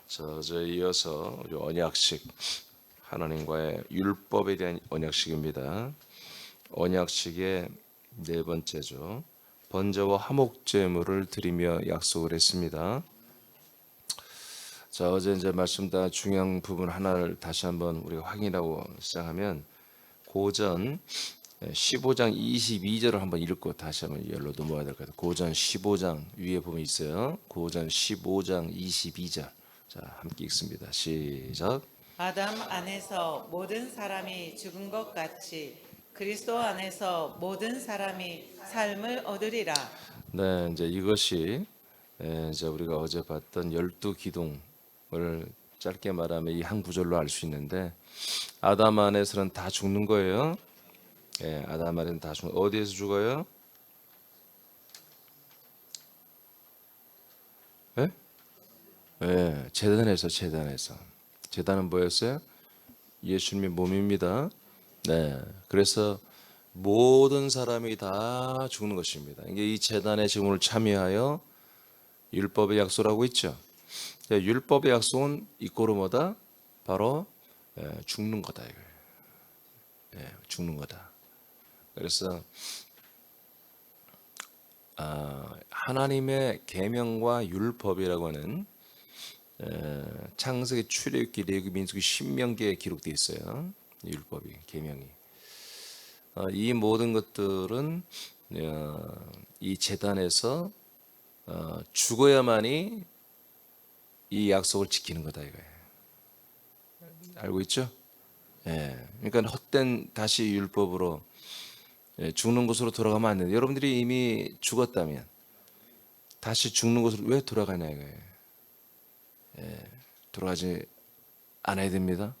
어제 이어서 우리 언약식, 하나님과의 율법에 대한 언약식입니다. 언약식의 네 번째죠. 번제와 화목제물을 드리며 약속을 했습니다. 자, 어제 이제 말씀다 중요한 부분 하나를 다시 한번 우리가 확인하고 시작하면 고전 15장 22절을 한번 읽고 다시 한번 열로 넘어가야 될 것 같아요. 고전 15장 위에 보면 있어요. 고전 15장 22절. 자, 함께 읽습니다. 시작. 아담 안에서 모든 사람이 죽은 것 같이 그리스도 안에서 모든 사람이 삶을 얻으리라. 네, 이제 이것이 이제 우리가 어제 봤던 12기둥을 짧게 말하면 이 한 구절로 알 수 있는데 아담 안에서는 다 죽는 거예요. 아담 안에는 다 죽는. 어디에서 죽어요? 예? 제단에서. 제단은 뭐였어요? 예수님의 몸입니다. 네, 그래서 모든 사람이 다 죽는 것입니다. 이게 이 제단의 증언을 참여하여 율법의 약속을 하고 있죠. 율법의 약속은 이꼬르 뭐다? 바로 죽는 거다 이거예요. 죽는 거다. 그래서 하나님의 계명과 율법이라고 하는 창세기, 출애굽기, 레위기, 민수기, 신명기에 기록되어 있어요. 율법이, 계명이. 이 모든 것들은 이 제단에서 죽어야만이 이 약속을 지키는 거다 이거예요. 알고 있죠? 그러니까 헛된 다시 율법으로 죽는 곳으로 돌아가면 안 돼요. 여러분들이 이미 죽었다면 다시 죽는 곳으로 왜 돌아가냐 이거예요. 돌아가지 않아야 됩니다.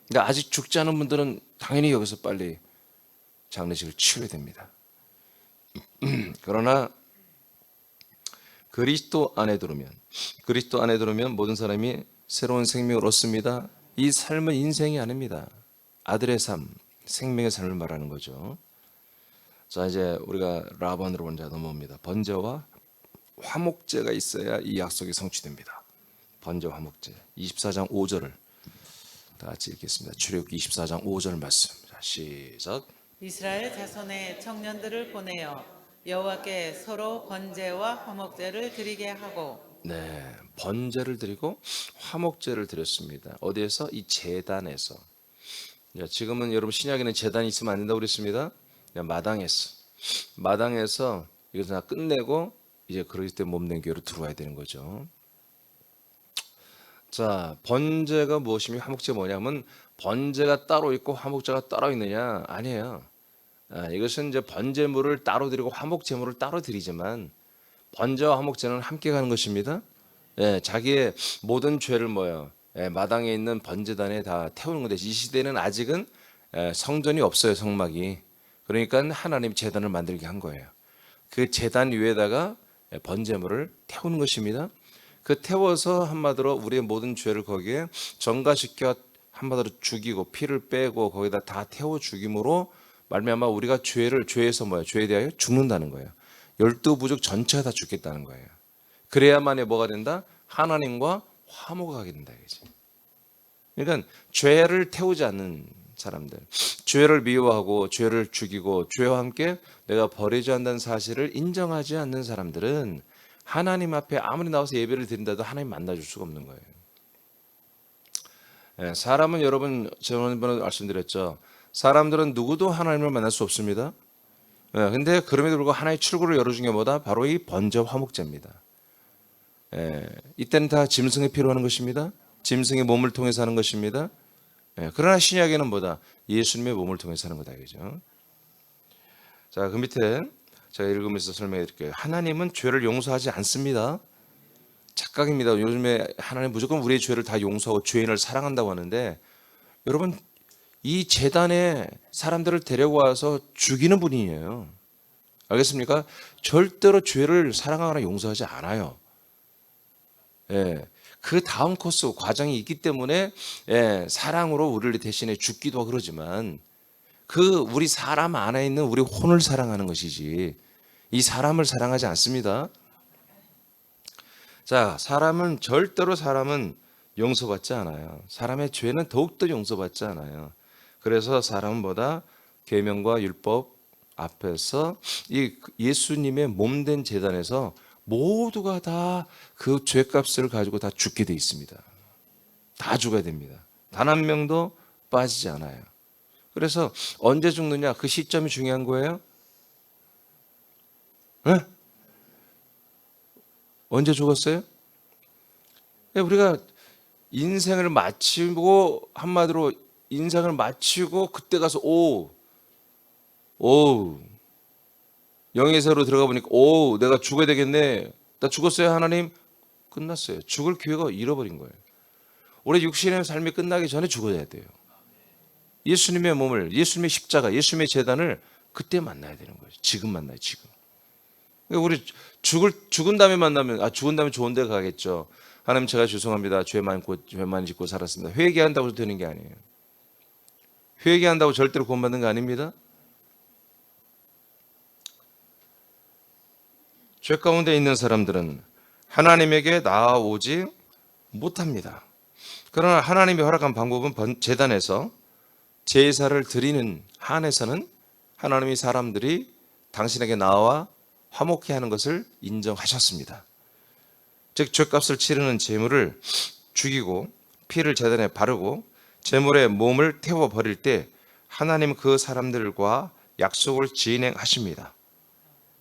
그러니까 아직 죽지 않은 분들은 당연히 여기서 빨리 장례식을 치러야 됩니다. 그러나 그리스도 안에 들으면 모든 사람이 새로운 생명을 얻습니다. 이 삶은 인생이 아닙니다. 아들의 삶, 생명의 삶을 말하는 거죠. 자, 이제 우리가 라반으로 먼저 넘어옵니다. 번제와 화목제가 있어야 이 약속이 성취됩니다. 번제와 화목제 24장 5절을 다 같이 읽겠습니다. 출애굽기 24장 5절 말씀. 자, 시작. 이스라엘 자손의 청년들을 보내어 여호와께 서로 번제와 화목제를 드리게 하고. 네, 번제를 드리고 화목제를 드렸습니다. 어디에서? 이 제단에서. 지금은 여러분 신약에는 제단이 있으면 안 된다고 그랬습니다. 마당에서 이것을 다 끝내고 이제 그리스도의 몸된 교회로 들어와야 되는 거죠. 자, 번제가 무엇이며 화목제가 뭐냐면 번제가 따로 있고 화목제가 따로 있느냐? 아니에요. 이것은 이제 번제물을 따로 드리고 화목제물을 따로 드리지만 번제와 화목제는 함께 가는 것입니다. 자기의 모든 죄를 마당에 있는 번제단에 다 태우는 건데 이 시대는 아직은 성전이 없어요, 성막이. 그러니까 하나님 제단을 만들게 한 거예요. 그 제단 위에다가 번제물을 태우는 것입니다. 그 태워서 한마디로 우리의 모든 죄를 거기에 전가시켜 한마디로 죽이고 피를 빼고 거기다 다 태워 죽임으로 말미암아 우리가 죄에서 죄에 대하여 죽는다는 거예요. 12부족 전체가 다 죽겠다는 거예요. 그래야만이 뭐가 된다? 하나님과 화목을 하게 된다 이거지. 그러니까 죄를 태우지 않는 사람들, 죄를 미워하고 죄를 죽이고 죄와 함께 내가 버리지 않는다는 사실을 인정하지 않는 사람들은 하나님 앞에 아무리 나와서 예배를 드린다도 하나님 만나줄 수가 없는 거예요. 사람은 여러분 저번에 말씀드렸죠. 사람들은 누구도 하나님을 만날 수 없습니다. 근데 그럼에도 불구하고 하나의 출구를 열어준 게 뭐다? 바로 이 번제 화목제입니다. 이때는 다 짐승이 필요한 것입니다. 짐승의 몸을 통해서 하는 것입니다. 그러나 신약에는 뭐다? 예수님의 몸을 통해서 하는 거다. 그죠? 자, 그 밑에 제가 읽으면서 설명해 드릴게요. 하나님은 죄를 용서하지 않습니다. 착각입니다. 요즘에 하나님 무조건 우리의 죄를 다 용서하고 죄인을 사랑한다고 하는데 여러분 이 제단에 사람들을 데려와서 죽이는 분이에요. 알겠습니까? 절대로 죄를 사랑하거나 용서하지 않아요. 그 다음 코스 과정이 있기 때문에 사랑으로 우리를 대신해 죽기도 하고 그러지만 그 우리 사람 안에 있는 우리 혼을 사랑하는 것이지 이 사람을 사랑하지 않습니다. 자, 절대로 사람은 용서받지 않아요. 사람의 죄는 더욱더 용서받지 않아요. 그래서 사람보다 계명과 율법 앞에서 이 예수님의 몸된 제단에서 모두가 다 그 죄값을 가지고 다 죽게 돼 있습니다. 다 죽어야 됩니다. 단 한 명도 빠지지 않아요. 그래서 언제 죽느냐 그 시점이 중요한 거예요. 네? 언제 죽었어요? 우리가 인생을 마치고 한마디로 인생을 마치고 그때 가서 영의 세로 들어가 보니까 내가 죽어야 되겠네. 나 죽었어요 하나님. 끝났어요. 죽을 기회가 잃어버린 거예요. 우리 육신의 삶이 끝나기 전에 죽어야 돼요. 예수님의 몸을, 예수님의 십자가, 예수님의 재단을 그때 만나야 되는 거예요. 지금 만나요, 지금. 그러니까 우리 죽은 다음에 만나면, 죽은 다음에 좋은 데 가겠죠. 하나님 제가 죄송합니다. 죄 많이 짓고 살았습니다. 회개한다고 되는 게 아니에요. 회개한다고 절대로 구원받는 거 아닙니다. 죄 가운데 있는 사람들은 하나님에게 나아오지 못합니다. 그러나 하나님이 허락한 방법은 제단에서 제사를 드리는 한에서는 하나님이 사람들이 당신에게 나와 화목해 하는 것을 인정하셨습니다. 즉 죄값을 치르는 제물을 죽이고 피를 제단에 바르고 제물에 몸을 태워 버릴 때 하나님 그 사람들과 약속을 진행하십니다.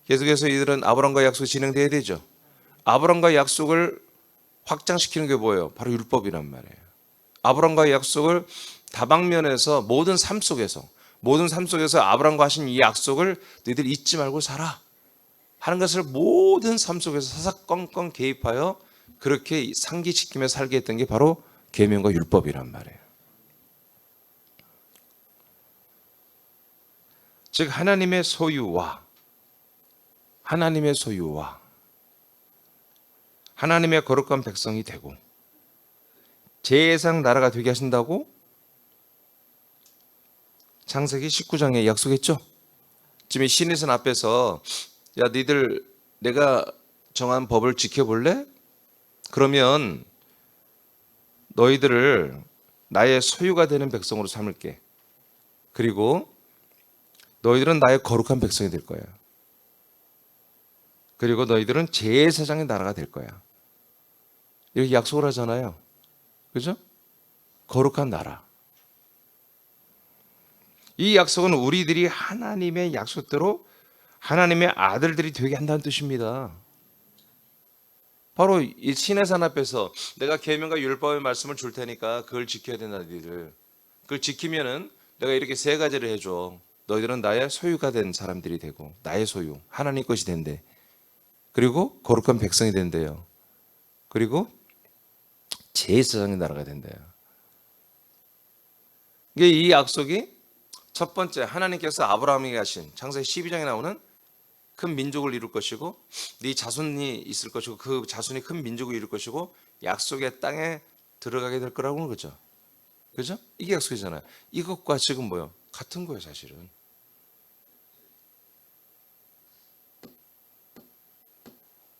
계속해서 이들은 아브라함과 약속이 진행돼야 되죠. 아브라함과 약속을 확장시키는 게 뭐예요? 바로 율법이란 말이에요. 아브라함과의 약속을 다방면에서 모든 삶 속에서 아브라함과 하신 이 약속을 너희들 잊지 말고 살아 하는 것을 모든 삶 속에서 사사건건 개입하여 그렇게 상기시키며 살게 했던 게 바로 계명과 율법이란 말이에요. 즉 하나님의 소유와 하나님의 거룩한 백성이 되고 제사장 나라가 되게 하신다고 창세기 19장에 약속했죠. 지금 시내산 앞에서 야 니들 내가 정한 법을 지켜볼래? 그러면 너희들을 나의 소유가 되는 백성으로 삼을게. 그리고 너희들은 나의 거룩한 백성이 될 거야. 그리고 너희들은 제사장의 나라가 될 거야. 이렇게 약속을 하잖아요. 그죠? 거룩한 나라. 이 약속은 우리들이 하나님의 약속대로 하나님의 아들들이 되게 한다는 뜻입니다. 바로 이 시내산 앞에서 내가 계명과 율법의 말씀을 줄 테니까 그걸 지켜야 된다 너희들. 그걸 지키면은 내가 이렇게 세 가지를 해줘. 너희들은 나의 소유가 된 사람들이 되고 나의 소유 하나님 것이 된대. 그리고 거룩한 백성이 된대요. 그리고 제사장의 나라가 된대요. 이게 이 약속이 첫 번째 하나님께서 아브라함에게 하신 창세기 12장에 나오는 큰 민족을 이룰 것이고 네 자손이 있을 것이고 그 자손이 큰 민족을 이룰 것이고 약속의 땅에 들어가게 될 거라고 하는 거죠. 그죠? 이게 약속이잖아요. 이것과 지금 뭐요? 같은 거예요, 사실은.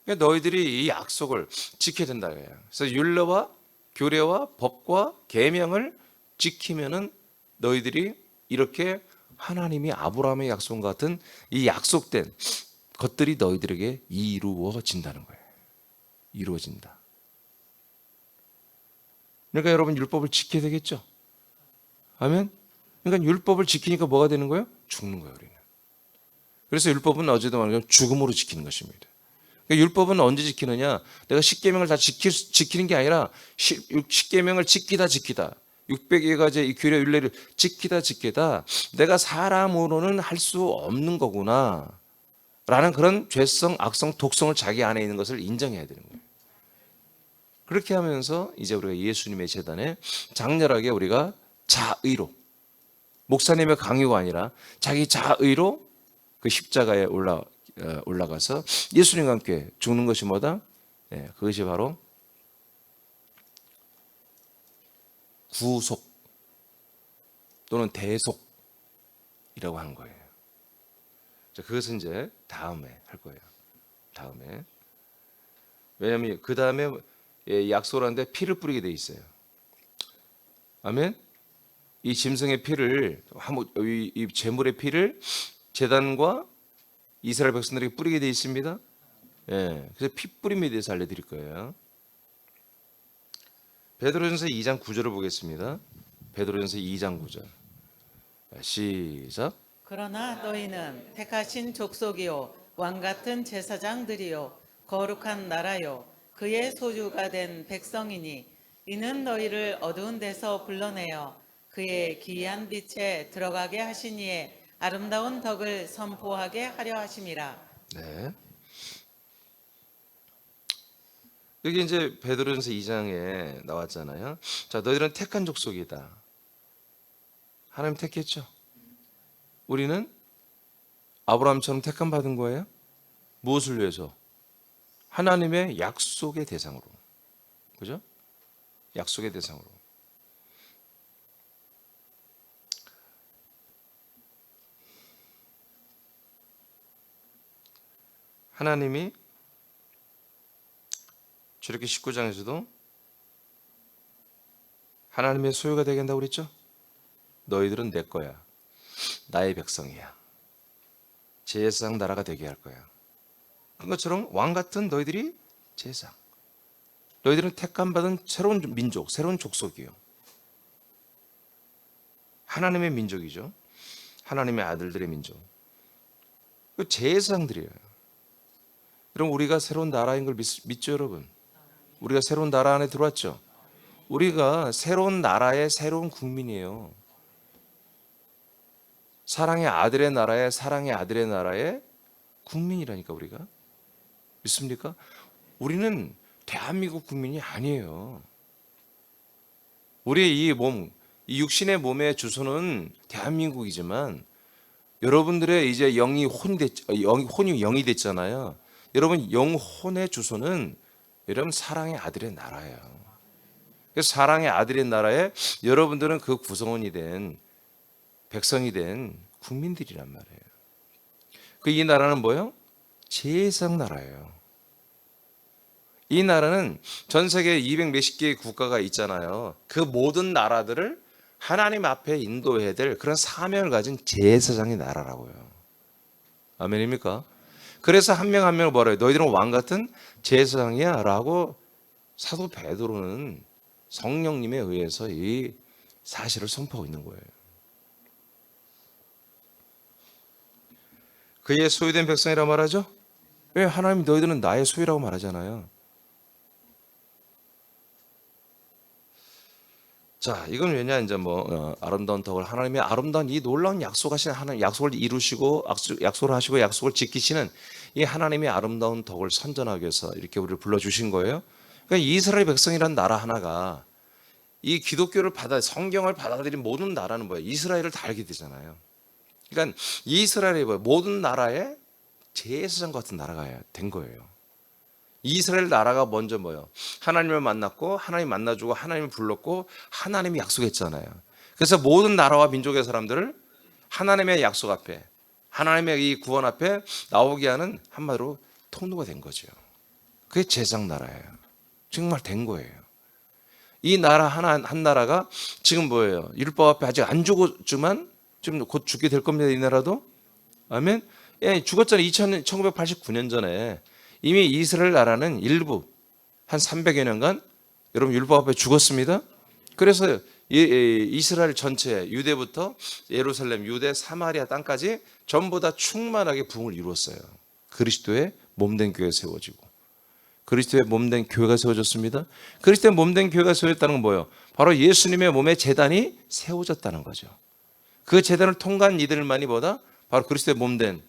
그러니까 너희들이 이 약속을 지켜야 된다. 그래서 율례와 교례와 법과 계명을 지키면은 너희들이 이렇게 하나님이 아브라함의 약속 같은 이 약속된 것들이 너희들에게 이루어진다는 거예요. 이루어진다. 그러니까 여러분 율법을 지켜야 되겠죠. 아멘. 그러니까 율법을 지키니까 뭐가 되는 거예요? 죽는 거예요, 우리는. 그래서 율법은 어제도 말한 죽음으로 지키는 것입니다. 그러니까 율법은 언제 지키느냐? 내가 십계명을 다 지키는 게 아니라 십계명을 지키다 600여 가지의 이 규례 율례를 지키다 내가 사람으로는 할 수 없는 거구나 라는 그런 죄성, 악성, 독성을 자기 안에 있는 것을 인정해야 되는 거예요. 그렇게 하면서 이제 우리가 예수님의 제단에 장렬하게 우리가 자의로 목사님의 강요가 아니라 자기 자의로 그 십자가에 올라가서 예수님과 함께 죽는 것이 뭐다? 그것이 바로 구속 또는 대속이라고 하는 거예요. 그것은 이제 다음에 할 거예요. 다음에. 왜냐하면 그 다음에 약속을 하는데 피를 뿌리게 돼 있어요. 아멘. 이 짐승의 피를 이 제물의 피를 제단과 이스라엘 백성들에게 뿌리게 돼 있습니다. 예, 그래서 피 뿌림에 대해서 알려드릴 거예요. 베드로전서 2장 9절을 보겠습니다. 베드로전서 2장 9절. 시작. 그러나 너희는 택하신 족속이요 왕 같은 제사장들이요 거룩한 나라요 그의 소유가 된 백성이니 이는 너희를 어두운 데서 불러내어 그의 기이한 빛에 들어가게 하시니에 아름다운 덕을 선포하게 하려 하심이라. 네. 여기 이제 베드로전서 2장에 나왔잖아요. 자, 너희들은 택한 족속이다. 하나님 택했죠. 우리는 아브라함처럼 택함 받은 거예요. 무엇을 위해서? 하나님의 약속의 대상으로. 그죠? 약속의 대상으로. 하나님이 출애굽기 19장에서도 하나님의 소유가 되게 한다고 그랬죠? 너희들은 내 거야. 나의 백성이야. 제사장 나라가 되게 할 거야. 그런 것처럼 왕 같은 너희들이 제사장. 너희들은 택함 받은 새로운 민족, 새로운 족속이요. 하나님의 민족이죠. 하나님의 아들들의 민족. 그 제사장들이에요. 여러분 우리가 새로운 나라인 걸 믿죠, 여러분? 우리가 새로운 나라 안에 들어왔죠. 우리가 새로운 나라의 새로운 국민이에요. 사랑의 아들의 나라의 사랑의 아들의 나라의 국민이라니까 우리가. 믿습니까? 우리는 대한민국 국민이 아니에요. 우리 이 몸, 이 육신의 몸의 주소는 대한민국이지만 여러분들의 이제 혼이 영이 됐잖아요. 여러분 영혼의 주소는 여러분 사랑의 아들의 나라예요. 그래서 사랑의 아들의 나라에 여러분들은 그 구성원이 된 백성이 된 국민들이란 말이에요. 이 나라는 뭐예요? 제사장 나라예요. 이 나라는 전 세계 200 몇십 개의 국가가 있잖아요. 그 모든 나라들을 하나님 앞에 인도해야 될 그런 사명을 가진 제사장의 나라라고요. 아멘입니까? 그래서 한 명 한 명을 뭐래요? 너희들은 왕 같은 제사장이야 라고 사도 베드로는 성령님에 의해서 이 사실을 선포하고 있는 거예요. 그의 소유된 백성이라고 말하죠? 왜 하나님이 너희들은 나의 소유라고 말하잖아요. 자, 이건 왜냐 이제 아름다운 덕을 하나님의 아름다운 이 놀라운 약속하신 하나님 약속을 이루시고 약속을 하시고 약속을 지키시는 이 하나님의 아름다운 덕을 선전하기 위해서 이렇게 우리를 불러 주신 거예요. 그러니까 이스라엘 백성이라는 나라 하나가 이 기독교를 성경을 받아들인 모든 나라는 뭐예요? 이스라엘을 다 알게 되잖아요. 그러니까 이스라엘이 모든 나라의 제사장 같은 나라가 된 거예요. 이스라엘 나라가 먼저 뭐예요? 하나님을 만났고 하나님 만나주고 하나님을 불렀고 하나님이 약속했잖아요. 그래서 모든 나라와 민족의 사람들을 하나님의 약속 앞에 하나님의 이 구원 앞에 나오게 하는 한마디로 통로가 된 거죠. 그게 제사장 나라예요. 정말 된 거예요. 이 나라 한 나라가 지금 뭐예요? 율법 앞에 아직 안 죽었지만 지금 곧 죽게 될 겁니다. 이 나라도. 아멘. 예, 죽었잖아요. 1989년 전에 이미 이스라엘 나라는 일부 한 300여 년간 여러분 율법 앞에 죽었습니다. 그래서 이스라엘 전체 유대부터 예루살렘, 유대, 사마리아 땅까지 전부 다 충만하게 부흥을 이루었어요. 그리스도의 몸된 교회가 세워지고 그리스도의 몸된 교회가 세워졌습니다. 그리스도의 몸된 교회가 세워졌다는 건 뭐예요? 바로 예수님의 몸의 제단이 세워졌다는 거죠. 그 제단을 통과한 이들만이 바로 그리스도의 몸된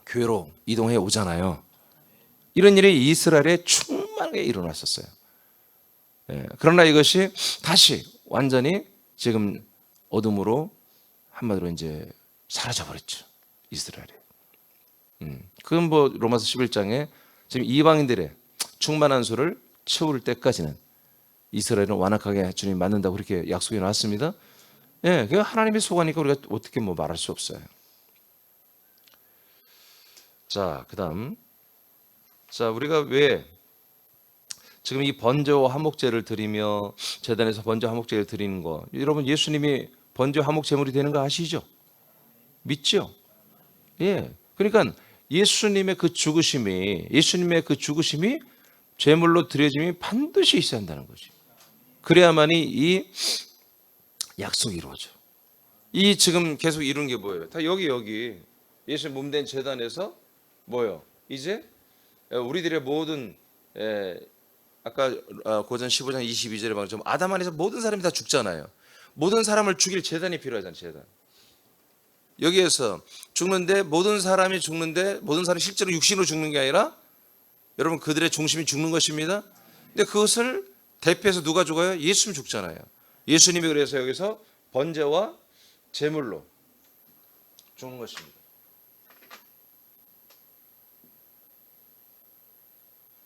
교회로 이동해 오잖아요. 이런 일이 이스라엘에 충만하게 일어났었어요. 그러나 이것이 다시 완전히 지금 어둠으로 한마디로 이제 사라져버렸죠. 이스라엘이. 그건 로마서 11장에 지금 이방인들의 충만한 수를 채울 때까지는 이스라엘은 완악하게 주님이 만든다고 그렇게 약속이 나왔습니다. 예, 그 하나님의 소관이니까 우리가 어떻게 말할 수 없어요. 자, 그다음. 자, 우리가 왜 지금 이 번제와 화목제를 드리며 제단에서 번제 화목제를 드리는 거, 여러분 예수님이 번제 화목 제물이 되는 거 아시죠? 믿죠? 예. 그러니까 예수님의 그 죽으심이 제물로 드려짐이 반드시 있어야 한다는 거죠. 그래야만이 이 약속이 이루어져. 이 지금 계속 이룬 게 뭐예요? 다 여기 예수님 몸된 제단에서 뭐예요? 이제 우리들의 모든 아까 고전 15장 22절에 말씀 아담 안에서 모든 사람이 다 죽잖아요. 모든 사람을 죽일 제단이 필요하잖아요. 제단. 여기에서 죽는데 모든 사람이 실제로 육신으로 죽는 게 아니라 여러분 그들의 중심이 죽는 것입니다. 근데 그것을 대표해서 누가 죽어요? 예수님 죽잖아요. 예수님이 그래서 여기서 번제와 제물로 죽는 것입니다.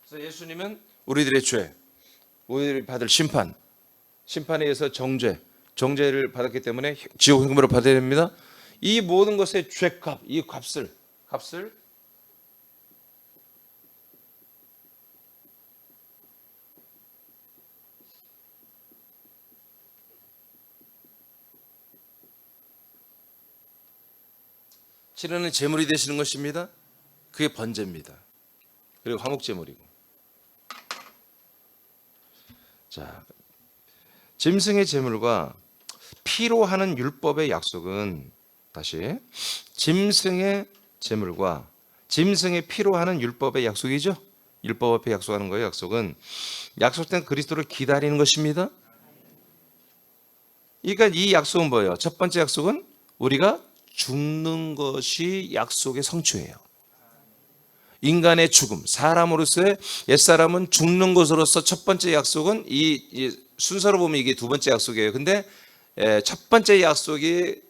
그래서 예수님은 우리들의 죄, 우리들이 받을 심판에 의해서 정죄를 받았기 때문에 지옥 현금으로 받아야 됩니다. 이 모든 것의 죄값, 이 값을 치르는 제물이 되시는 것입니다. 그게 번제입니다. 그리고 화목제물이고. 자, 짐승의 제물과 피로 하는 율법의 약속은 다시 짐승의 제물과 짐승의 피로 하는 율법의 약속이죠. 율법 앞에 약속하는 거예요. 약속된 그리스도를 기다리는 것입니다. 그러니까 이 약속은 뭐예요? 첫 번째 약속은 우리가 죽는 것이 약속의 성취예요. 인간의 죽음, 사람으로서의 옛사람은 죽는 것으로서 첫 번째 약속은 이 순서로 보면 이게 두 번째 약속이에요. 근데 첫 번째 약속이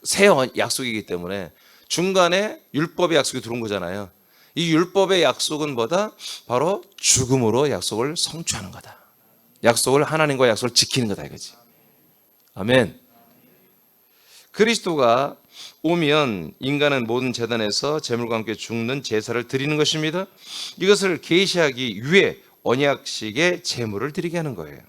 새 약속이기 때문에 중간에 율법의 약속이 들어온 거잖아요. 이 율법의 약속은 뭐다? 바로 죽음으로 약속을 성취하는 거다. 하나님과 약속을 지키는 거다 이거지. 아멘. 그리스도가 오면 인간은 모든 제단에서 제물과 함께 죽는 제사를 드리는 것입니다. 이것을 계시하기 위해 언약식의 제물을 드리게 하는 거예요.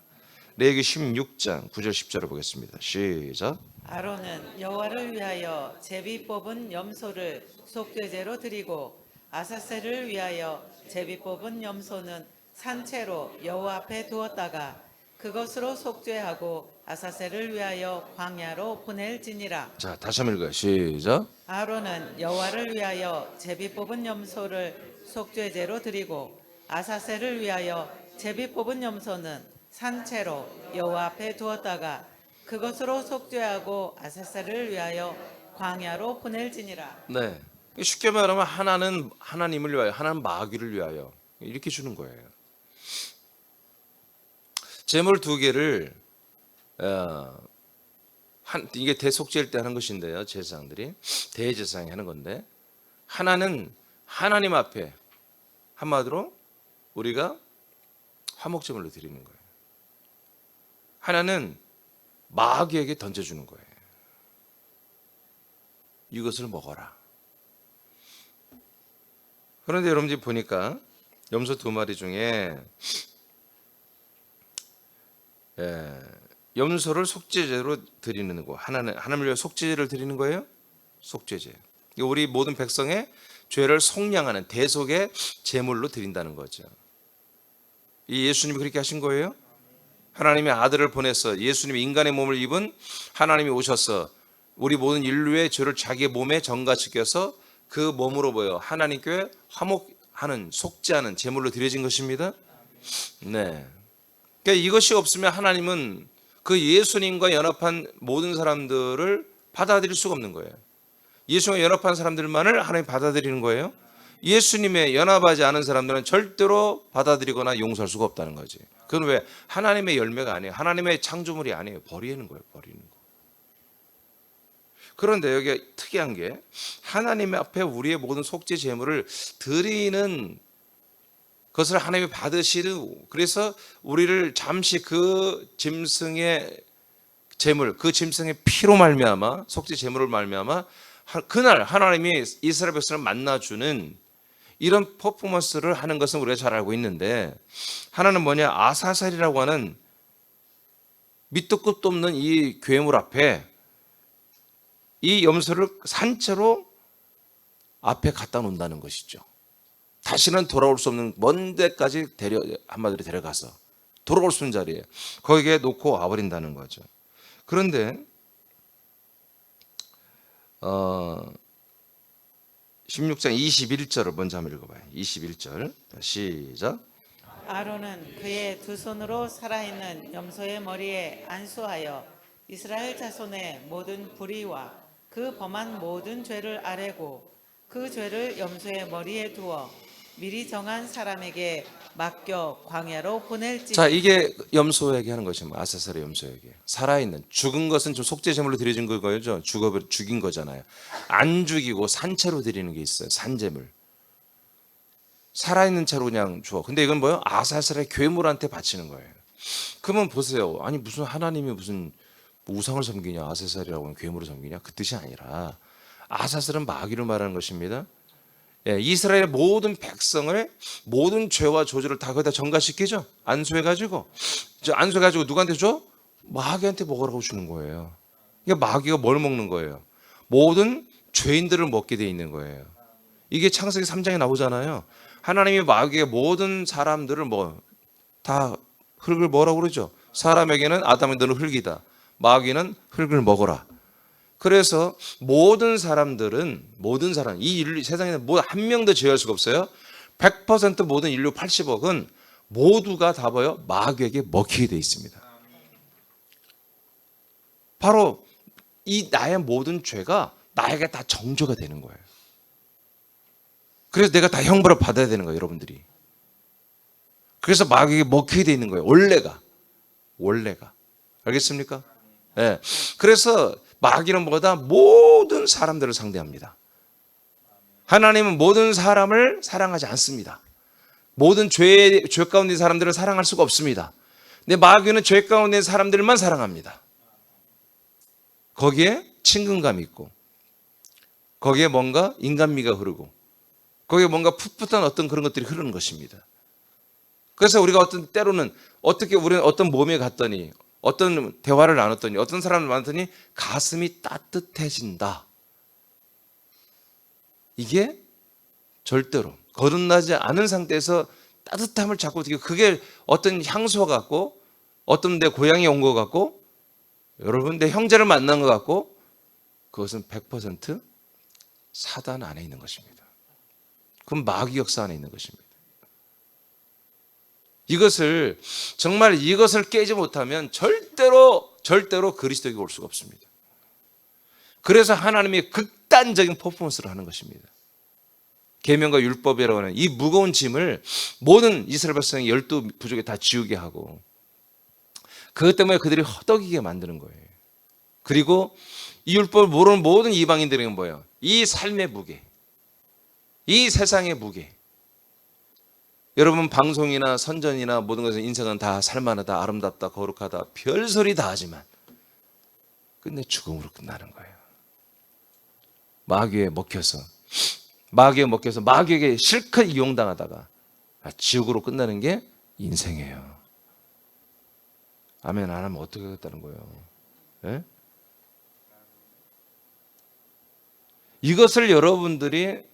레위기 16장 9절 10절을 보겠습니다. 시작. 아론은 여호와를 위하여 제비 뽑은 염소를 속죄제로 드리고 아사셀을 위하여 제비 뽑은 염소는 산채로 여호와 앞에 두었다가 그것으로 속죄하고 아사셀을 위하여 광야로 보낼지니라. 자, 다시 한번 읽어요. 시작. 아론은 여호와를 위하여 제비 뽑은 염소를 속죄제로 드리고 아사셀을 위하여 제비 뽑은 염소는 산채로 여호와 앞에 두었다가 그것으로 속죄하고 아사셀을 위하여 광야로 보낼지니라. 네. 쉽게 말하면 하나는 하나님을 위하여, 하나는 마귀를 위하여 이렇게 주는 거예요. 제물 두 개를 이게 대속제일 때 하는 것인데요. 제사장들이 대제사장이 하는 건데 하나는 하나님 앞에 한마디로 우리가 화목제물로 드리는 거예요. 하나는 마귀에게 던져주는 거예요. 이것을 먹어라. 그런데 여러분들이 보니까 염소 두 마리 중에 염소를 속죄제로 드리는 거, 하나님을 위해 속죄제를 드리는 거예요. 속죄제. 우리 모든 백성의 죄를 속량하는 대속의 제물로 드린다는 거죠. 이 예수님이 그렇게 하신 거예요. 하나님의 아들을 보내서 예수님이 인간의 몸을 입은 하나님이 오셔서 우리 모든 인류의 죄를 자기의 몸에 전가시켜서 그 몸으로 하나님께 화목하는 속죄하는 제물로 드려진 것입니다. 네. 그러니까 이것이 없으면 하나님은 그 예수님과 연합한 모든 사람들을 받아들일 수가 없는 거예요. 예수님과 연합한 사람들만을 하나님 받아들이는 거예요. 예수님에 연합하지 않은 사람들은 절대로 받아들이거나 용서할 수가 없다는 거지. 그건 왜? 하나님의 열매가 아니에요. 하나님의 창조물이 아니에요. 버리는 거예요. 버리는 거. 그런데 여기 특이한 게 하나님 앞에 우리의 모든 속죄 제물을 드리는 그것을 하나님이 받으시고 그래서 우리를 잠시 그 짐승의 제물, 그 짐승의 피로 말미암아 속죄 제물을 말미암아 그날 하나님이 이스라엘 백성을 만나주는 이런 퍼포먼스를 하는 것은 우리가 잘 알고 있는데, 하나는 뭐냐, 아사살이라고 하는 밑도 끝도 없는 이 괴물 앞에 이 염소를 산채로 앞에 갖다 놓는다는 것이죠. 다시는 돌아올 수 없는 먼 데까지 한마디로 데려가서 돌아올 수 없는 자리에 거기에 놓고 와버린다는 거죠. 그런데 16장 21절을 먼저 한번 읽어봐요. 21절 시작. 아론은 그의 두 손으로 살아있는 염소의 머리에 안수하여 이스라엘 자손의 모든 불의와 그 범한 모든 죄를 아뢰고 그 죄를 염소의 머리에 두어 미리 정한 사람에게 맡겨 광야로 보낼지니. 자, 이게 염소에게 하는 것이면 아사살의 염소에게 살아있는, 죽은 것은 좀 속죄제물로 드려진 거죠. 죽인 거잖아요. 안 죽이고 산채로 드리는 게 있어요. 산제물. 살아있는 채로 그냥 줘. 근데 이건 뭐예요? 아사살의 괴물한테 바치는 거예요. 그러면 보세요. 아니 무슨 하나님이 무슨 우상을 섬기냐, 아사살이라고 하는 괴물을 섬기냐, 그 뜻이 아니라 아사살은 마귀를 말하는 것입니다. 예, 이스라엘의 모든 백성을 모든 죄와 저주를 다 거기다 전가시키죠. 안수해가지고 누구한테 줘? 마귀한테 먹으라고 주는 거예요. 그러니까 마귀가 뭘 먹는 거예요? 모든 죄인들을 먹게 돼 있는 거예요. 이게 창세기 3장에 나오잖아요. 하나님이 마귀의 모든 사람들을 다 흙을 뭐라고 그러죠? 사람에게는 아담이 너는 흙이다. 마귀는 흙을 먹어라. 그래서 모든 사람, 이 인류 세상에는 한 명도 제외할 수가 없어요. 100% 모든 인류 80억은 모두가 다 뭐요? 마귀에게 먹히게 돼 있습니다. 바로 이 나의 모든 죄가 나에게 다 정죄가 되는 거예요. 그래서 내가 다 형벌을 받아야 되는 거예요, 여러분들이. 그래서 마귀에게 먹히게 돼 있는 거예요. 원래가. 알겠습니까? 네. 그래서 마귀는 뭐다? 모든 사람들을 상대합니다. 하나님은 모든 사람을 사랑하지 않습니다. 모든 죄 가운데 있는 사람들을 사랑할 수가 없습니다. 근데 마귀는 죄 가운데 있는 사람들만 사랑합니다. 거기에 친근감이 있고, 거기에 뭔가 인간미가 흐르고, 거기에 뭔가 풋풋한 어떤 그런 것들이 흐르는 것입니다. 그래서 우리가 때로는 우리는 어떤 모임에 갔더니, 어떤 대화를 나눴더니, 어떤 사람을 만났더니 가슴이 따뜻해진다. 이게 절대로 거듭나지 않은 상태에서 따뜻함을 찾고, 그게 어떤 향수 같고, 어떤 내 고향에 온 것 같고, 여러분 내 형제를 만난 것 같고, 그것은 100% 사단 안에 있는 것입니다. 그건 마귀 역사 안에 있는 것입니다. 이것을 깨지 못하면 절대로 그리스도에게 올 수가 없습니다. 그래서 하나님이 극단적인 퍼포먼스를 하는 것입니다. 계명과 율법이라고 하는 이 무거운 짐을 모든 이스라엘 백성의 12부족에 다 지우게 하고, 그것 때문에 그들이 허덕이게 만드는 거예요. 그리고 이 율법을 모르는 모든 이방인들에게는 뭐예요? 이 삶의 무게, 이 세상의 무게. 여러분 방송이나 선전이나 모든 것에서 인생은 다 살만하다, 아름답다, 거룩하다, 별소리 다 하지만 끝내 죽음으로 끝나는 거예요. 마귀에 먹혀서 마귀에게 실컷 이용당하다가 지옥으로 끝나는 게 인생이에요. 아멘 안 하면 어떻게 하겠다는 거예요? 네? 이것을 여러분들이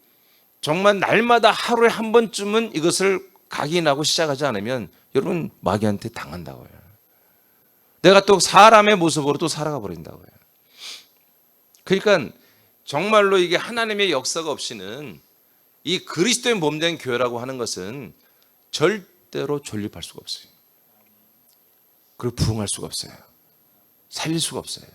정말 날마다 하루에 한 번쯤은 이것을 각인하고 시작하지 않으면 여러분 마귀한테 당한다고요. 내가 또 사람의 모습으로 또 살아가 버린다고요. 그러니까 정말로 이게 하나님의 역사가 없이는 이 그리스도의 몸된 교회라고 하는 것은 절대로 존립할 수가 없어요. 그리고 부흥할 수가 없어요. 살릴 수가 없어요.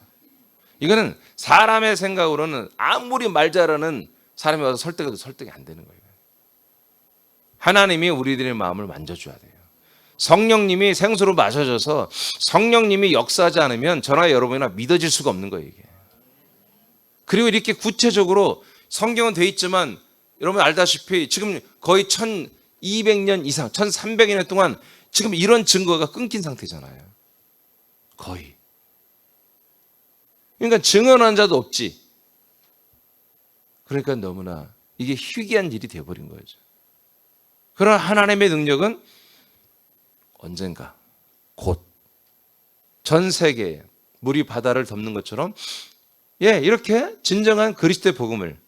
이거는 사람의 생각으로는 아무리 말 잘하는 사람이 와서 설득해도 설득이 안 되는 거예요. 하나님이 우리들의 마음을 만져줘야 돼요. 성령님이 생수로 마셔져서 성령님이 역사하지 않으면 저나 여러분이나 믿어질 수가 없는 거예요, 이게. 그리고 이렇게 구체적으로 성경은 돼 있지만 여러분 알다시피 지금 거의 1200년 이상, 1300년 동안 지금 이런 증거가 끊긴 상태잖아요. 거의. 그러니까 증언한 자도 없지. 그러니까 너무나 이게 희귀한 일이 되어버린 거죠. 그런 하나님의 능력은 언젠가 곧 전 세계에 물이 바다를 덮는 것처럼 이렇게 진정한 그리스도의 복음을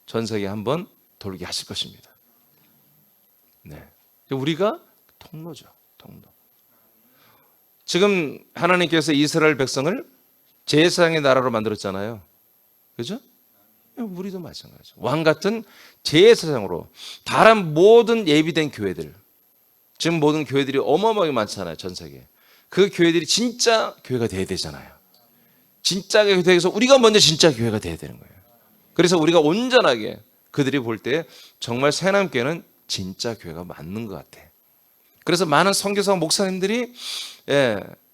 전 세계에 한번 돌게 하실 것입니다. 네. 우리가 통로죠. 통로. 지금 하나님께서 이스라엘 백성을 제사장의 나라로 만들었잖아요. 그죠? 우리도 마찬가지죠. 왕 같은 제사장으로 다른 모든 예비된 교회들, 지금 모든 교회들이 어마어마하게 많잖아요. 전 세계에. 그 교회들이 진짜 교회가 돼야 되잖아요. 진짜 교회가 돼서 우리가 먼저 진짜 교회가 돼야 되는 거예요. 그래서 우리가 온전하게 그들이 볼 때 정말 새남교회는 진짜 교회가 맞는 것 같아. 그래서 많은 선교사 목사님들이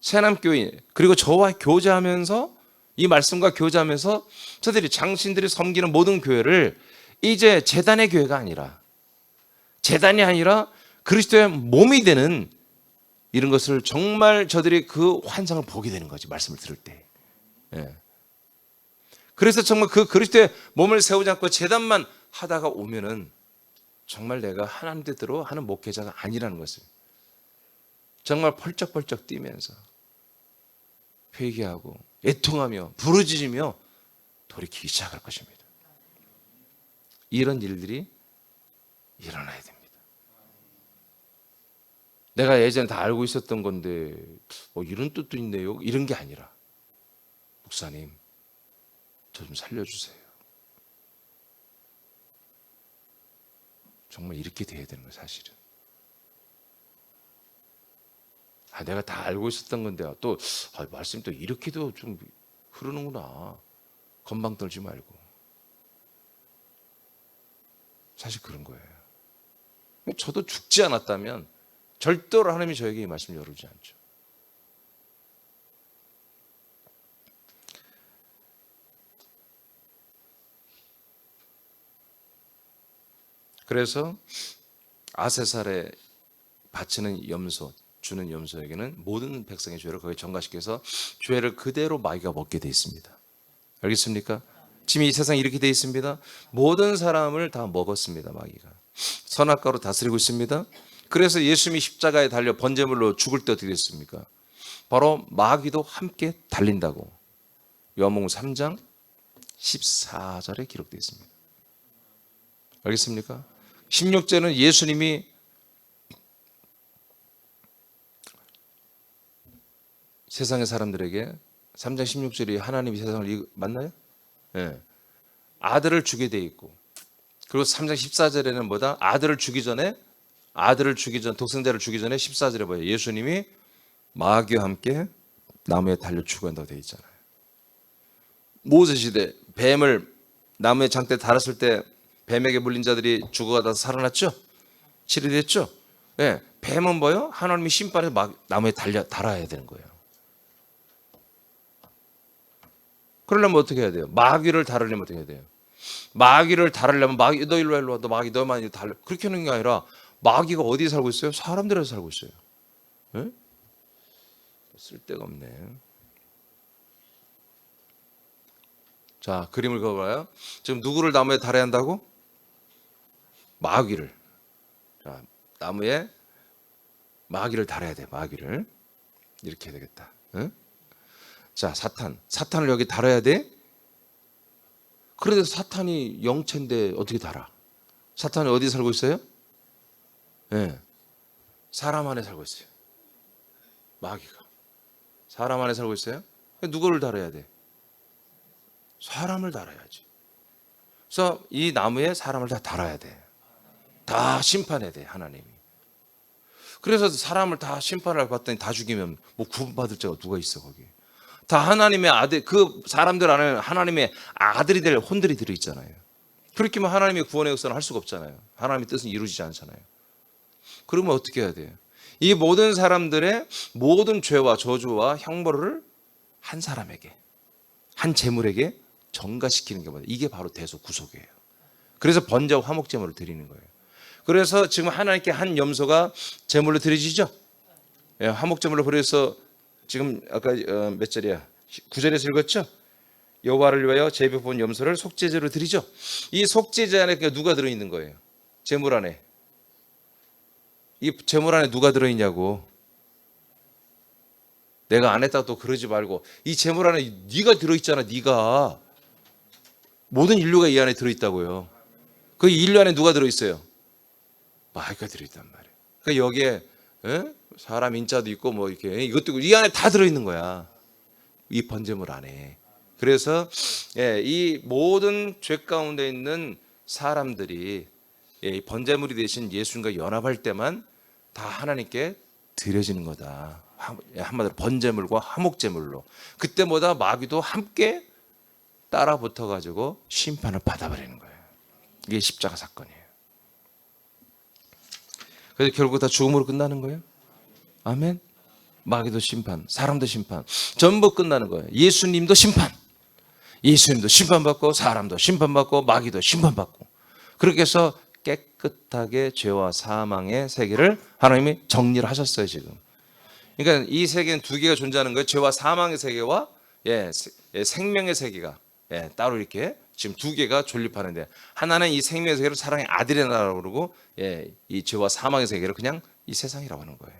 새남교회 그리고 저와 교제하면서 이 말씀과 교제하면서 저들이 장신들이 섬기는 모든 교회를 이제 재단의 교회가 아니라 재단이 아니라 그리스도의 몸이 되는 이런 것을 정말 저들이 그 환상을 보게 되는 거지 말씀을 들을 때. 그래서 정말 그 그리스도의 몸을 세우지 않고 재단만 하다가 오면은 정말 내가 하나님 뜻대로 하는 목회자가 아니라는 것을 정말 펄쩍펄쩍 뛰면서 회개하고 애통하며 부르짖으며 돌이키기 시작할 것입니다. 이런 일들이 일어나야 됩니다. 내가 예전에 다 알고 있었던 건데 이런 뜻도 있네요. 이런 게 아니라 목사님 저 좀 살려주세요. 정말 이렇게 돼야 되는 거예요. 사실은. 내가 다 알고 있었던 건데 또 말씀 또 이렇게도 좀 흐르는구나. 건방 떨지 말고. 사실 그런 거예요. 저도 죽지 않았다면 절대로 하나님이 저에게 이 말씀을 열어주지 않죠. 그래서 아세살에 바치는 염소, 주는 염소에게는 모든 백성의 죄를 거기에 전가시켜서 죄를 그대로 마귀가 먹게 돼 있습니다. 알겠습니까? 지금 이 세상이 이렇게 돼 있습니다. 모든 사람을 다 먹었습니다. 마귀가. 선악과로 다스리고 있습니다. 그래서 예수님이 십자가에 달려 번제물로 죽을 때 어떻게 됐습니까? 바로 마귀도 함께 달린다고 요한복음 3장 14절에 기록되어 있습니다. 알겠습니까? 16절은 예수님이 세상의 사람들에게 3장 16절이 하나님이 세상을 맞나요? 네. 아들을 주게 돼 있고 그리고 3장 14절에는 뭐다? 아들을 주기 전에 독생자를 주기 전에 14절에 뭐예요? 예수님이 마귀와 함께 나무에 달려 죽어간다고 되어 있잖아요. 모세 시대 뱀을 나무에 장대 달았을 때 뱀에게 물린 자들이 죽어가다 살아났죠? 치료됐죠? 네. 뱀은 뭐예요? 하나님이 심판에 나무에 달아야 되는 거예요. 그러려면 어떻게 해야 돼요? 마귀를 다루려면 어떻게 해야 돼요? 마귀를 다루려면 마귀 너 일로 와, 너 마귀 너만 달려. 그렇게 하는 게 아니라 마귀가 어디에 살고 있어요? 사람들에서 살고 있어요. 네? 쓸데가 없네. 자, 그림을 그어봐요. 지금 누구를 나무에 달아야 한다고? 마귀를. 자, 나무에 마귀를 달아야 돼. 마귀를. 이렇게 해야 되겠다. 네? 자, 사탄을 여기 달아야 돼? 그런데 사탄이 영체인데 어떻게 달아? 사탄이 어디 살고 있어요? 네. 사람 안에 살고 있어요. 마귀가. 사람 안에 살고 있어요? 누구를 달아야 돼? 사람을 달아야지. 그래서 이 나무에 사람을 다 달아야 돼. 다 심판해야 돼, 하나님이. 그래서 사람을 다 심판을 받더니 다 죽이면 뭐 구원받을 자가 누가 있어, 거기. 다 하나님의 아들, 그 사람들 안에 하나님의 아들이 될 혼들이 들어있잖아요. 그렇게 하면 하나님의 구원의 역사는 할 수가 없잖아요. 하나님의 뜻은 이루어지지 않잖아요. 그러면 어떻게 해야 돼요? 이 모든 사람들의 모든 죄와 저주와 형벌을 한 사람에게, 한 재물에게 전가시키는 게 뭐예요? 이게 바로 대속구속이에요. 그래서 번제와 화목제물을 드리는 거예요. 그래서 지금 하나님께 한 염소가 제물로 드려지죠? 화목제물로 그래서 지금 아까 몇 절이야? 9절에서 읽었죠? 여호와를 위하여 제비뽑은 염소를 속죄제로 드리죠. 이 속죄제 안에 누가 들어있는 거예요? 제물 안에 이 제물 안에 누가 들어있냐고. 내가 안 했다고 또 그러지 말고 이 제물 안에 네가 들어있잖아. 네가 모든 인류가 이 안에 들어있다고요. 그 인류 안에 누가 들어있어요? 마귀가 들어있단 말이에요. 그러니까 여기에 사람 인자도 있고 뭐 이렇게 이것도 있고 이 안에 다 들어있는 거야. 이 번제물 안에. 그래서 이 모든 죄 가운데 있는 사람들이 이 번제물이 되신 예수님과 연합할 때만 다 하나님께 드려지는 거다. 한마디로 번제물과 화목제물로. 그때보다 마귀도 함께 따라 붙어가지고 심판을 받아버리는 거예요. 이게 십자가 사건이에요. 그래서 결국 다 죽음으로 끝나는 거예요. 아멘. 마귀도 심판, 사람도 심판, 전부 끝나는 거예요. 예수님도 심판. 예수님도 심판받고 사람도 심판받고 마귀도 심판받고. 그렇게 해서 깨끗하게 죄와 사망의 세계를 하나님이 정리를 하셨어요, 지금. 그러니까 이 세계는 두 개가 존재하는 거예요. 죄와 사망의 세계와 생명의 세계가 따로 이렇게 지금 두 개가 존립하는데, 하나는 이 생명의 세계를 사랑의 아들의 나라라고 그러고 이 죄와 사망의 세계를 그냥 이 세상이라고 하는 거예요.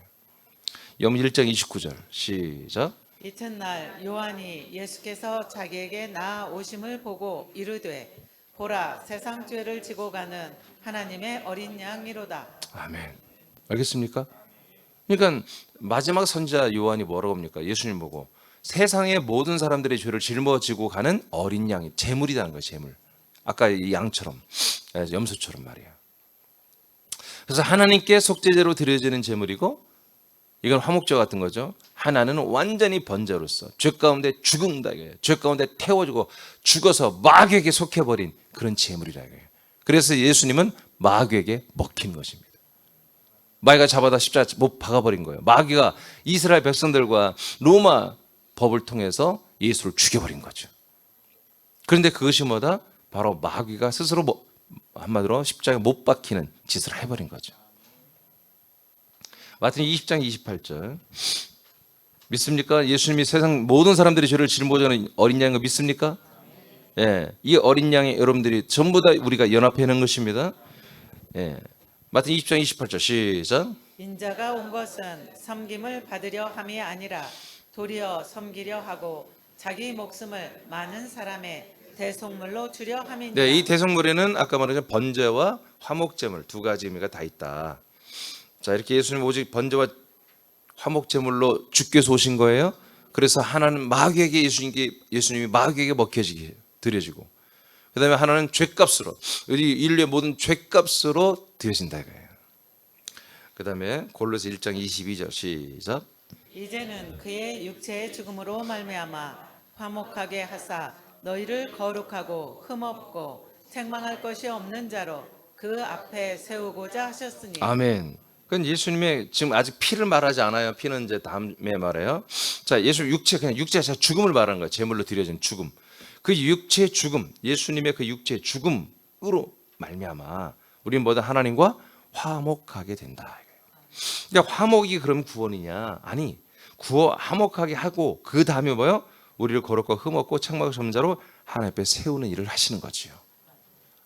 ዮም 1장 29절 시작. 이튿날 요한이 예수께서 자기에게 나아오심을 보고 이르되 보라 세상 죄를 지고 가는 하나님의 어린 양이로다. 아멘. 알겠습니까? 그러니까 마지막 선지자 요한이 뭐라고 합니까? 예수님 보고 세상의 모든 사람들의 죄를 짊어지고 가는 어린 양이 제물이라는 거예요. 제물. 아까 이 양처럼 염소처럼 말이에요. 그래서 하나님께 속죄제로 드려지는 제물이고 이건 화목제 같은 거죠. 하나는 완전히 번제로서 죄 가운데 죽음다 이거예요. 죄 가운데 태워주고 죽어서 마귀에게 속해버린 그런 제물이라 이거예요. 그래서 예수님은 마귀에게 먹힌 것입니다. 마귀가 잡아다 십자가 못 박아버린 거예요. 마귀가 이스라엘 백성들과 로마 법을 통해서 예수를 죽여버린 거죠. 그런데 그것이 뭐다? 바로 마귀가 스스로 한마디로 십자가에 못 박히는 짓을 해버린 거죠. 마태복음 20장 28절 믿습니까? 예수님이 세상 모든 사람들의 죄를 짊어지는 어린 양인 거 믿습니까? 이 어린 양이 여러분들이 전부 다 우리가 연합해 있는 것입니다. 마태복음 20장 28절 시작. 인자가 온 것은 섬김을 받으려 함이 아니라 도리어 섬기려 하고 자기 목숨을 많은 사람의 대속물로 주려 함이니라. 이 대속물에는 아까 말한 번제와 화목제물 두 가지 의미가 다 있다. 자, 이렇게 예수님 오직 번제와 화목제물로 주께서 오신 거예요. 그래서 하나는 마귀에게 예수님이 마귀에게 먹혀지게 드려지고, 그다음에 하나는 죄값으로 우리 인류의 모든 죄값으로 드려진다 이거예요. 그다음에 골로새 1장 22절 시작. 이제는 그의 육체의 죽음으로 말미암아 화목하게 하사 너희를 거룩하고 흠없고 책망할 것이 없는 자로 그 앞에 세우고자 하셨으니. 아멘. 그건 예수님의 지금 아직 피를 말하지 않아요. 피는 이제 다음에 말해요. 자, 예수님 그냥 육체 자체가 죽음을 말하는 거예요. 제물로 드려진 죽음. 그 육체의 죽음, 예수님의 그 육체의 죽음으로 말미암아 우리는 뭐다 하나님과 화목하게 된다. 그러니까 화목이 그럼 구원이냐? 아니, 화목하게 하고 그 다음에 뭐요? 우리를 거룩하고 흠없고 책망할 수 없는 자로 하나님 앞에 세우는 일을 하시는 거지요.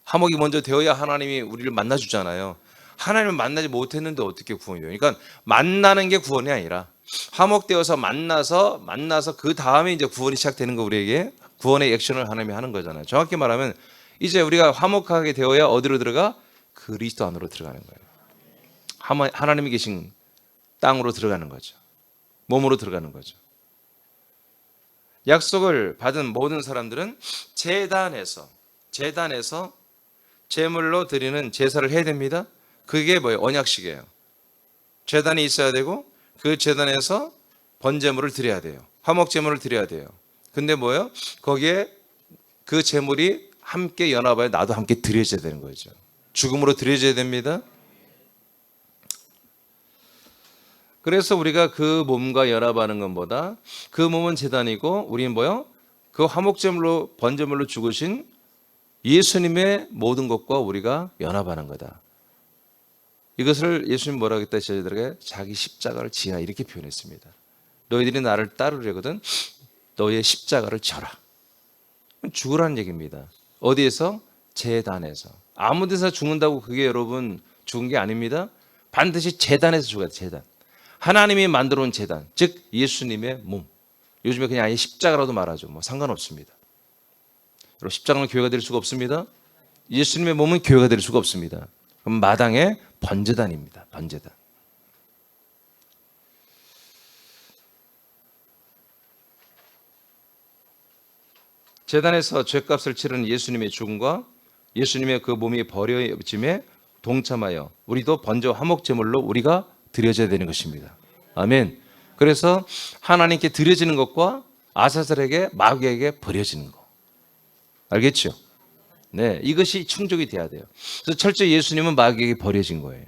화목이 먼저 되어야 하나님이 우리를 만나주잖아요. 하나님을 만나지 못했는데 어떻게 구원이 돼요? 그러니까 만나는 게 구원이 아니라 화목되어서 만나서 그 다음에 이제 구원이 시작되는 거, 우리에게 구원의 액션을 하나님이 하는 거잖아요. 정확히 말하면 이제 우리가 화목하게 되어야 어디로 들어가? 그리스도 안으로 들어가는 거예요. 하나님이 계신 땅으로 들어가는 거죠. 몸으로 들어가는 거죠. 약속을 받은 모든 사람들은 제단에서 제물로 드리는 제사를 해야 됩니다. 그게 뭐예요? 언약식이에요. 제단이 있어야 되고 그 제단에서 번제물을 드려야 돼요. 화목제물을 드려야 돼요. 근데 뭐예요? 거기에 그 제물이 함께 연합하여 나도 함께 드려져야 되는 거죠. 죽음으로 드려져야 됩니다. 그래서 우리가 그 몸과 연합하는 것보다 그 몸은 제단이고 우리는 뭐요? 그 화목제물로 번제물로 죽으신 예수님의 모든 것과 우리가 연합하는 거다. 이것을 예수님 뭐라고 했다? 저희들에게 자기 십자가를 지라 이렇게 표현했습니다. 너희들이 나를 따르려거든 너희의 십자가를 져라. 죽으라는 얘기입니다. 어디에서? 제단에서. 아무 데서 죽는다고 그게 여러분 죽은 게 아닙니다. 반드시 제단에서 죽어야 돼. 제단. 하나님이 만들어 온 제단, 즉 예수님의 몸. 요즘에 그냥 아예 십자가라도 말하죠. 뭐 상관없습니다. 여러분, 십자가는 교회가 될 수가 없습니다. 예수님의 몸은 교회가 될 수가 없습니다. 그럼 마당의 번제단입니다. 번제단. 제단에서 죄값을 치르는 예수님의 죽음과 예수님의 그 몸이 버려짐에 동참하여 우리도 번제 화목 제물로 우리가 드려져야 되는 것입니다. 아멘. 그래서 하나님께 드려지는 것과 아사셀에게 마귀에게 버려지는 거. 알겠죠? 네, 이것이 충족이 돼야 돼요. 그래서 철저히 예수님은 마귀에게 버려진 거예요.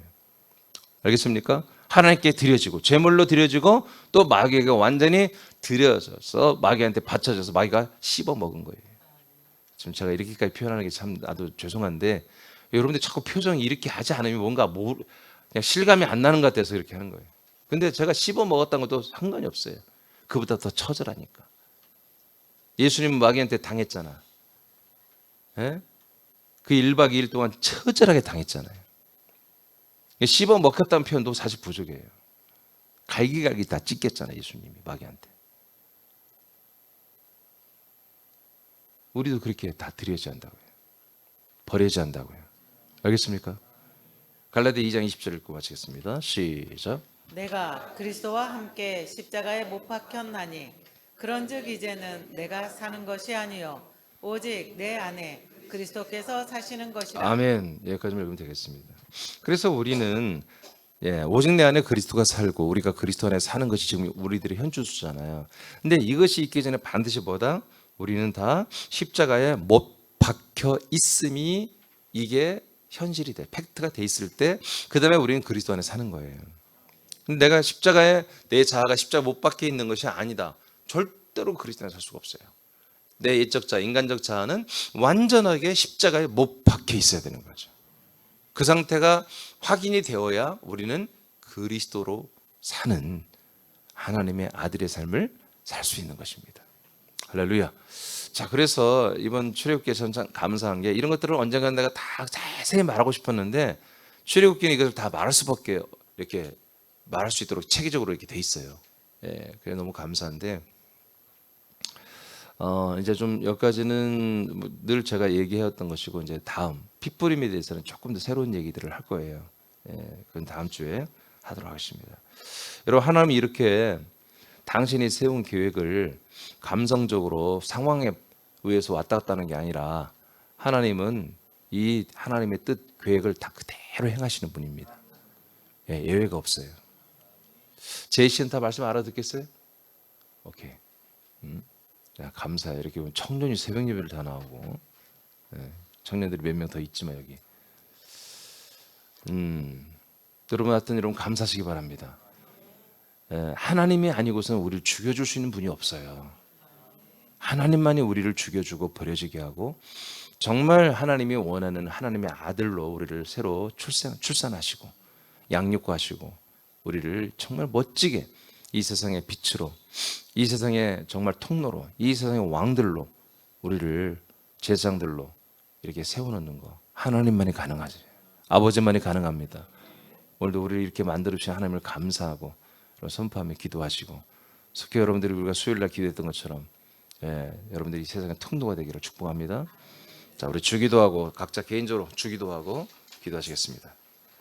알겠습니까? 하나님께 드려지고 제물로 드려지고 또 마귀에게 완전히 드려져서 마귀한테 바쳐져서 마귀가 씹어 먹은 거예요. 지금 제가 이렇게까지 표현하는 게 참 나도 죄송한데 여러분들 자꾸 표정이 이렇게 하지 않으면 뭔가 그냥 실감이 안 나는 것 같아서 이렇게 하는 거예요. 근데 제가 씹어 먹었다는 것도 상관이 없어요. 그보다 더 처절하니까. 예수님은 마귀한테 당했잖아. 예? 그 1박 2일 동안 처절하게 당했잖아요. 씹어 먹혔다는 표현도 사실 부족해요. 갈기갈기 다 찢겼잖아요. 예수님이 마귀한테. 우리도 그렇게 다 드려야지 한다고요. 버려야지 한다고요. 알겠습니까? 갈라디아 2장 20절 읽고 마치겠습니다. 시작. 내가 그리스도와 함께 십자가에 못 박혔나니 그런즉 이제는 내가 사는 것이 아니요 오직 내 안에 그리스도께서 사시는 것이라. 아멘. 여기까지만 읽으면 되겠습니다. 그래서 우리는 오직 내 안에 그리스도가 살고 우리가 그리스도 안에 사는 것이 지금 우리들의 현주소잖아요. 근데 이것이 있기 전에 반드시 뭐다? 우리는 다 십자가에 못 박혀 있음이 이게 현실이 돼. 팩트가 돼 있을 때 그다음에 우리는 그리스도 안에 사는 거예요. 근데 내가 십자가에 내 자아가 십자가 못 박혀 있는 것이 아니다. 절대로 그리스도 안에 살 수가 없어요. 내 예적 자아, 인간적 자아는 완전하게 십자가에 못 박혀 있어야 되는 거죠. 그 상태가 확인이 되어야 우리는 그리스도로 사는 하나님의 아들의 삶을 살 수 있는 것입니다. 할렐루야. 자, 그래서 이번 출애굽기에 참 감사한 게 이런 것들을 언젠가 내가 다 자세히 말하고 싶었는데 출애굽기는 이것을 다 말할 수밖에 이렇게 말할 수 있도록 체계적으로 이렇게 돼 있어요. 그래 너무 감사한데 이제 좀 여기까지는 늘 제가 얘기해왔던 것이고 이제 다음 핏부림에 대해서는 조금 더 새로운 얘기들을 할 거예요. 그건 다음 주에 하도록 하겠습니다. 여러분 하나님이 이렇게 당신이 세운 계획을 감성적으로 상황에 의해서 왔다 갔다 하는 게 아니라 하나님은 이 하나님의 뜻 계획을 다 그대로 행하시는 분입니다. 예외가 없어요. 제이 씨는 다 말씀 알아듣겠어요? 오케이. 야, 감사해. 이렇게 보면 청년이 새벽 예배를 다 나오고 청년들이 몇 명 더 있지만 여기 여러분 하여튼 여러분 감사하시기 바랍니다. 하나님이 아니고서는 우리를 죽여줄 수 있는 분이 없어요. 하나님만이 우리를 죽여주고 버려지게 하고 정말 하나님이 원하는 하나님의 아들로 우리를 새로 출산하시고 양육하시고 우리를 정말 멋지게 이 세상의 빛으로 이 세상의 정말 통로로 이 세상의 왕들로 우리를 제사장들로 이렇게 세워놓는 거 하나님만이 가능하지. 아버지만이 가능합니다. 오늘도 우리를 이렇게 만들어주신 하나님을 감사하고 선포하며 기도하시고 속히 여러분들이 우리가 수요일날 기도했던 것처럼 여러분들이 이 세상의 통로가 되기를 축복합니다. 자, 우리 주기도하고 각자 개인적으로 주기도하고 기도하시겠습니다.